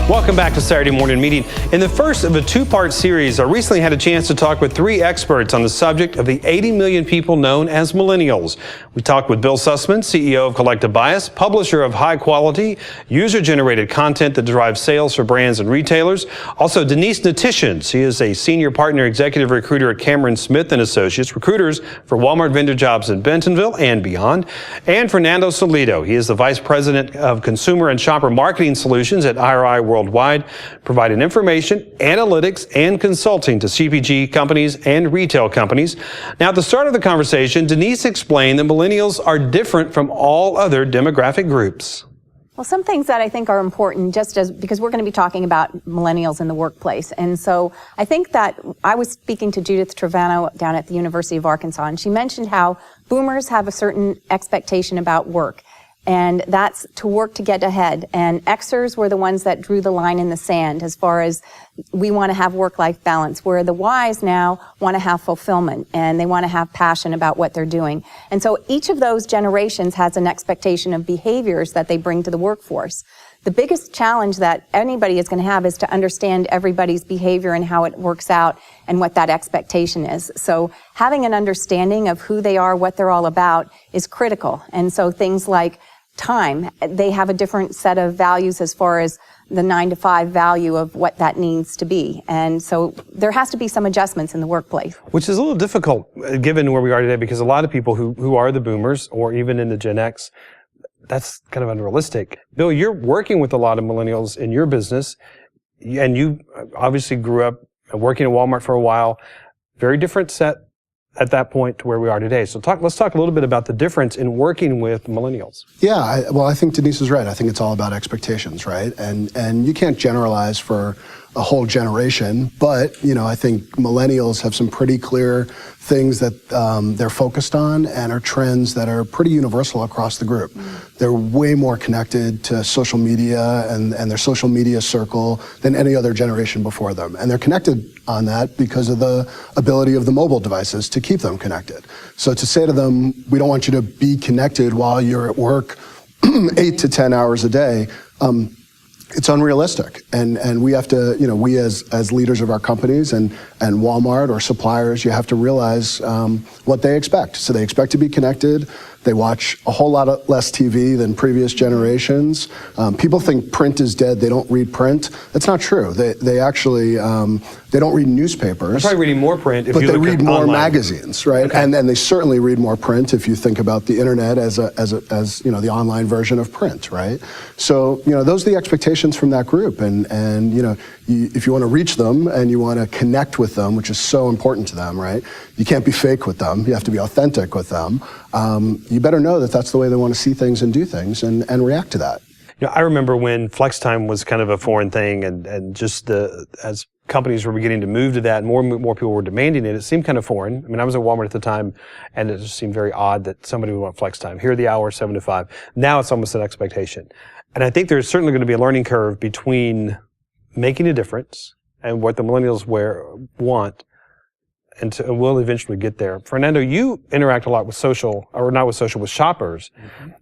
Welcome back to Saturday Morning Meeting. In the first of a two-part series, I recently had a chance to talk with three experts on the subject of the 80 million people known as millennials. We talked with Bill Sussman, CEO of Collective Bias, publisher of high-quality, user-generated content that drives sales for brands and retailers. Also, Denise Natishan. She is a senior partner executive recruiter at Cameron Smith & Associates, recruiters for Walmart vendor jobs in Bentonville and beyond. And Fernando Salido. He is the vice president of consumer and shopper marketing solutions at IRI Worldwide, providing information, analytics, and consulting to CPG companies and retail companies. Now, at the start of the conversation, Denise explained that millennials are different from all other demographic groups. Well, some things that I think are important because we're going to be talking about millennials in the workplace. And so I think that I was speaking to Judith Trevano down at the University of Arkansas, and she mentioned how boomers have a certain expectation about work. And that's to work to get ahead. And Xers were the ones that drew the line in the sand as far as we want to have work-life balance, where the Ys now want to have fulfillment and they want to have passion about what they're doing. And so each of those generations has an expectation of behaviors that they bring to the workforce. The biggest challenge that anybody is going to have is to understand everybody's behavior and how it works out and what that expectation is. So having an understanding of who they are, what they're all about is critical. And so things like time, they have a different set of values as far as the 9-to-5 value of what that needs to be. And so there has to be some adjustments in the workplace. Which is a little difficult given where we are today, because a lot of people who are the boomers or even in the Gen X, that's kind of unrealistic. Bill, you're working with a lot of millennials in your business, and you obviously grew up working at Walmart for a while. Very different set at that point to where we are today. So let's talk a little bit about the difference in working with millennials. Yeah, I think Denise is right. I think it's all about expectations, right? And you can't generalize for a whole generation, but I think millennials have some pretty clear things that they're focused on and are trends that are pretty universal across the group. They're way more connected to social media and their social media circle than any other generation before them. And they're connected on that because of the ability of the mobile devices to keep them connected. So to say to them, we don't want you to be connected while you're at work 8 to 10 hours a day, it's unrealistic, and we have to, we as leaders of our companies and Walmart or suppliers, you have to realize what they expect. So they expect to be connected. They watch a whole lot less TV than previous generations. People think print is dead. They don't read print. That's not true. They actually they don't read newspapers. They're probably reading more print if you look at but they read more online magazines, right? Okay. And they certainly read more print if you think about the internet as the online version of print, right? So those are the expectations from that group, and if you want to reach them and you want to connect with them, which is so important to them, right? You can't be fake with them. You have to be authentic with them. You better know that that's the way they want to see things and do things and react to that. I remember when flex time was kind of a foreign thing, and just as companies were beginning to move to that, more and more people were demanding it. It seemed kind of foreign. I mean, I was at Walmart at the time, and it just seemed very odd that somebody would want flex time. Here are the hours, 7 to 5. Now it's almost an expectation. And I think there's certainly going to be a learning curve between making a difference and what the millennials want, and we'll eventually get there. Fernando, you interact a lot with with shoppers,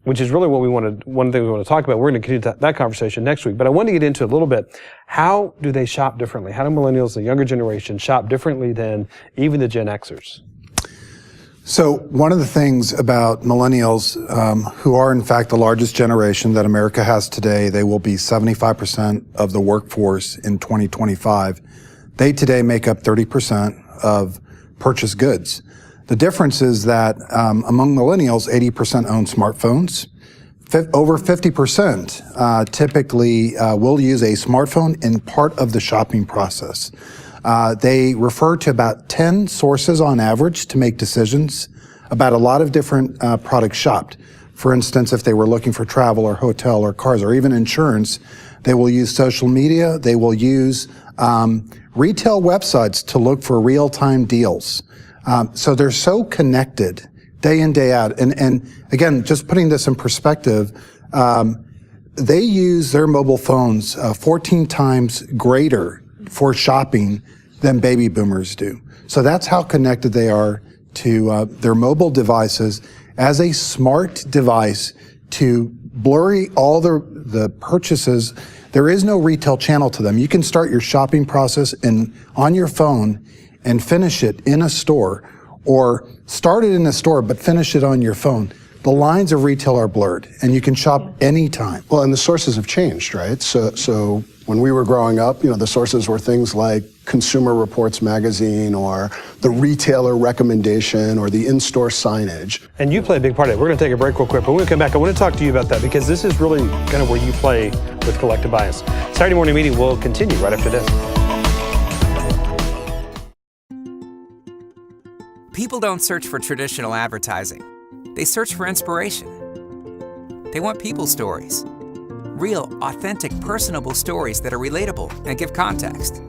which is really one thing we want to talk about. We're going to continue that conversation next week, but I want to get into a little bit. How do they shop differently? How do millennials, the younger generation, shop differently than even the Gen Xers? So one of the things about millennials, who are in fact the largest generation that America has today, they will be 75% of the workforce in 2025. They today make up 30% of purchased goods. The difference is that among millennials, 80% own smartphones. Over 50% typically will use a smartphone in part of the shopping process. They refer to about 10 sources on average to make decisions about a lot of different products shopped. For instance, if they were looking for travel or hotel or cars or even insurance, they will use social media. They will use retail websites to look for real-time deals. So they're so connected day in, day out. And again, just putting this in perspective, they use their mobile phones 14 times greater for shopping than baby boomers do. So that's how connected they are to their mobile devices as a smart device to blurry all the purchases. There is no retail channel to them. You can start your shopping process on your phone and finish it in a store, or start it in a store but finish it on your phone. The lines of retail are blurred, and you can shop anytime. Well, and the sources have changed, right? So when we were growing up, the sources were things like Consumer Reports magazine, or the retailer recommendation, or the in-store signage. And you play a big part of it. We're going to take a break real quick, but when we come back, I want to talk to you about that, because this is really kind of where you play with collective bias. Saturday morning meeting will continue right after this. People don't search for traditional advertising. They search for inspiration. They want people stories. Real, authentic, personable stories that are relatable and give context.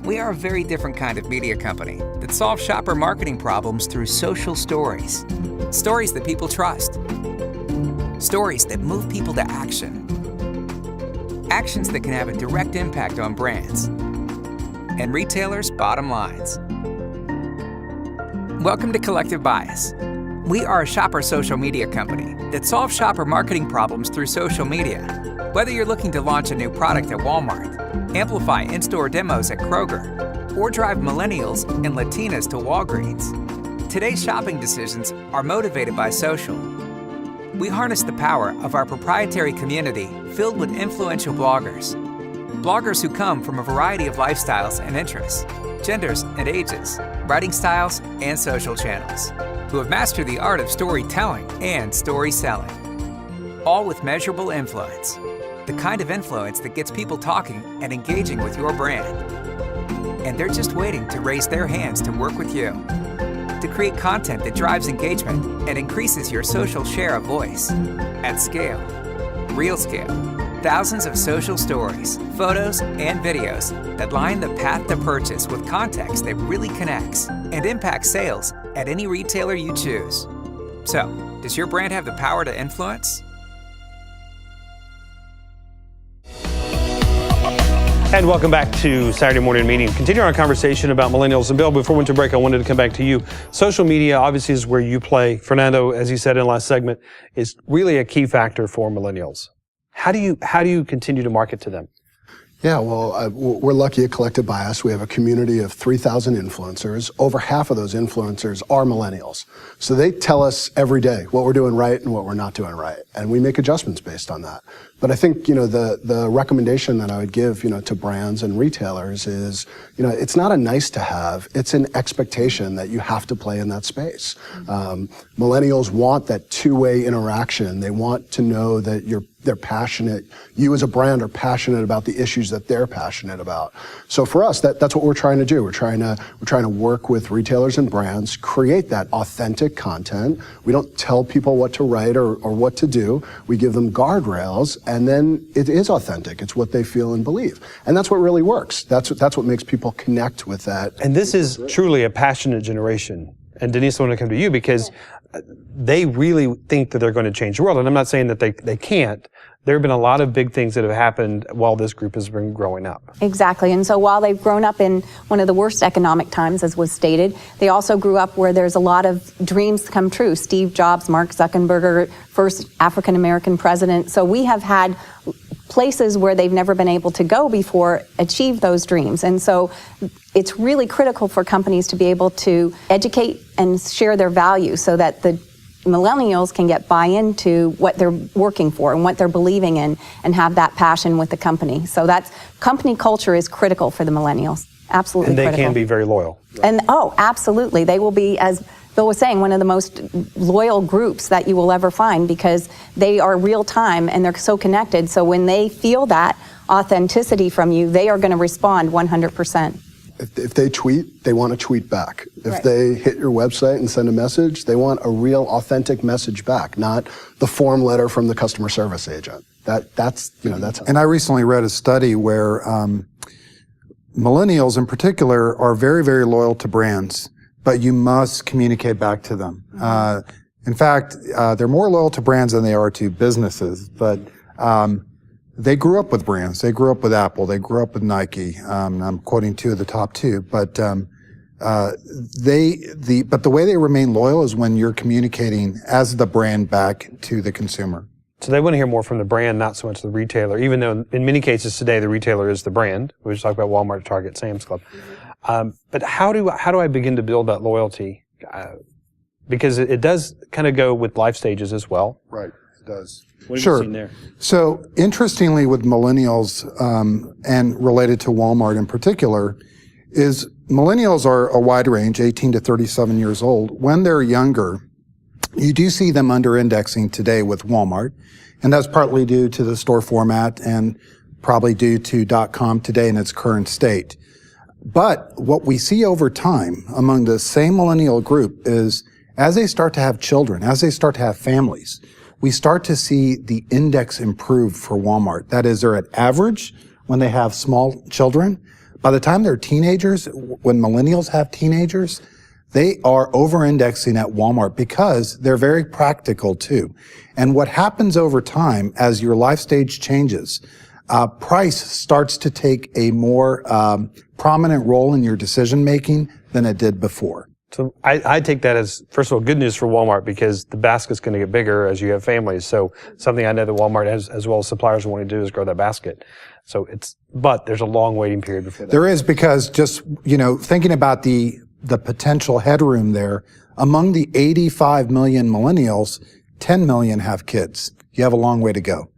We are a very different kind of media company that solves shopper marketing problems through social stories. Stories that people trust. Stories that move people to action. Actions that can have a direct impact on brands and retailers' bottom lines. Welcome to Collective Bias. We are a shopper social media company that solves shopper marketing problems through social media. Whether you're looking to launch a new product at Walmart, amplify in-store demos at Kroger, or drive millennials and Latinas to Walgreens, today's shopping decisions are motivated by social. We harness the power of our proprietary community filled with influential bloggers. Bloggers who come from a variety of lifestyles and interests, genders and ages, writing styles and social channels, who have mastered the art of storytelling and story selling, all with measurable influence, the kind of influence that gets people talking and engaging with your brand. And they're just waiting to raise their hands to work with you, to create content that drives engagement and increases your social share of voice at scale, real scale. Thousands of social stories, photos, and videos that line the path to purchase with context that really connects and impacts sales at any retailer you choose. So, does your brand have the power to influence? And welcome back to Saturday morning meeting. Continue our conversation about millennials. And Bill, before we went to break, I wanted to come back to you. Social media obviously is where you play. Fernando, as you said in the last segment, is really a key factor for millennials. How do you continue to market to them? Yeah, well, we're lucky at Collective Bias. We have a community of 3,000 influencers. Over half of those influencers are millennials. So they tell us every day what we're doing right and what we're not doing right. And we make adjustments based on that. But I think, the recommendation that I would give, to brands and retailers is, it's not a nice to have, it's an expectation that you have to play in that space. Millennials want that two-way interaction. They want to know that they're passionate. You as a brand are passionate about the issues that they're passionate about. So for us, that's what we're trying to do. We're trying to work with retailers and brands, create that authentic content. We don't tell people what to write or what to do. We give them guardrails, and then it is authentic. It's what they feel and believe. And that's what really works. That's what makes people connect with that. And this is truly a passionate generation. And Denise, I want to come to you because they really think that they're going to change the world. And I'm not saying that they can't. There have been a lot of big things that have happened while this group has been growing up. Exactly. And so while they've grown up in one of the worst economic times, as was stated, they also grew up where there's a lot of dreams come true. Steve Jobs, Mark Zuckerberg, first African-American president. So we have had places where they've never been able to go before achieve those dreams. And so it's really critical for companies to be able to educate and share their values so that the millennials can get buy-in to what they're working for and what they're believing in and have that passion with the company. So that's company culture is critical for the millennials. Absolutely critical. critical. And they can be very loyal. And absolutely. They will be, as Bill was saying, one of the most loyal groups that you will ever find because they are real time and they're so connected. So when they feel that authenticity from you, they are going to respond 100%. If they tweet, they want to tweet back. If Right. they hit your website and send a message, they want a real authentic message back, not the form letter from the customer service agent. That's. And I recently read a study where millennials in particular are very, very loyal to brands, but you must communicate back to them. In fact, they're more loyal to brands than they are to businesses, but they grew up with brands. They grew up with Apple. They grew up with Nike. I'm quoting two of the top two, but But the way they remain loyal is when you're communicating as the brand back to the consumer. So they want to hear more from the brand, not so much the retailer, even though in many cases today the retailer is the brand. We just talked about Walmart, Target, Sam's Club. But how do I begin to build that loyalty? Because it does kind of go with life stages as well. Right, it does. What have Sure. you seen there? So interestingly with millennials and related to Walmart in particular, is millennials are a wide range, 18 to 37 years old. When they're younger, you do see them under-indexing today with Walmart, and that's partly due to the store format and probably due to .com today in its current state. But what we see over time among the same millennial group is as they start to have children, as they start to have families, we start to see the index improve for Walmart. That is, they're at average when they have small children. By the time they're teenagers, when millennials have teenagers, they are over-indexing at Walmart because they're very practical too. And what happens over time as your life stage changes, price starts to take a more prominent role in your decision making than it did before. So I take that as, first of all, good news for Walmart because the basket's going to get bigger as you have families. So something I know that Walmart has, as well as suppliers are wanting to do, is grow that basket. So but there's a long waiting period before that. There is, because just, thinking about the potential headroom there, among the 85 million millennials, 10 million have kids. You have a long way to go.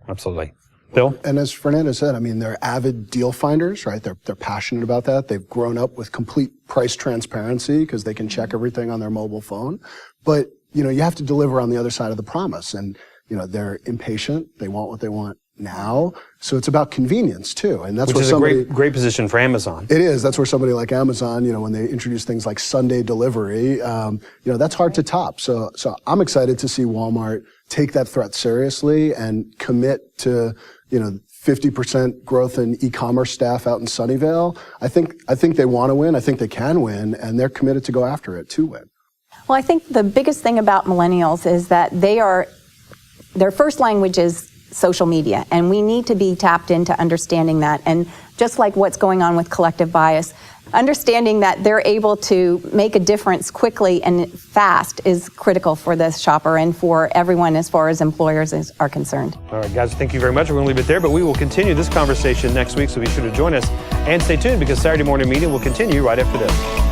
Absolutely. Bill? And as Fernando said, I mean, they're avid deal finders, right? They're passionate about that. They've grown up with complete price transparency because they can check everything on their mobile phone. But, you have to deliver on the other side of the promise. And, they're impatient. They want what they want now. So it's about convenience too. And that's Which is a great position for Amazon. It is. That's where somebody like Amazon, when they introduce things like Sunday delivery, that's hard to top. So I'm excited to see Walmart take that threat seriously and commit to, 50% growth in e-commerce staff out in Sunnyvale. I think they want to win. I think they can win, and they're committed to go after it to win. Well, I think the biggest thing about millennials is that their first language is social media, and we need to be tapped into understanding that. And just like what's going on with collective bias, understanding that they're able to make a difference quickly and fast is critical for the shopper and for everyone as far as employers are concerned. All right, guys, thank you very much. We're going to leave it there, but we will continue this conversation next week, so be sure to join us and stay tuned because Saturday Morning Meeting will continue right after this.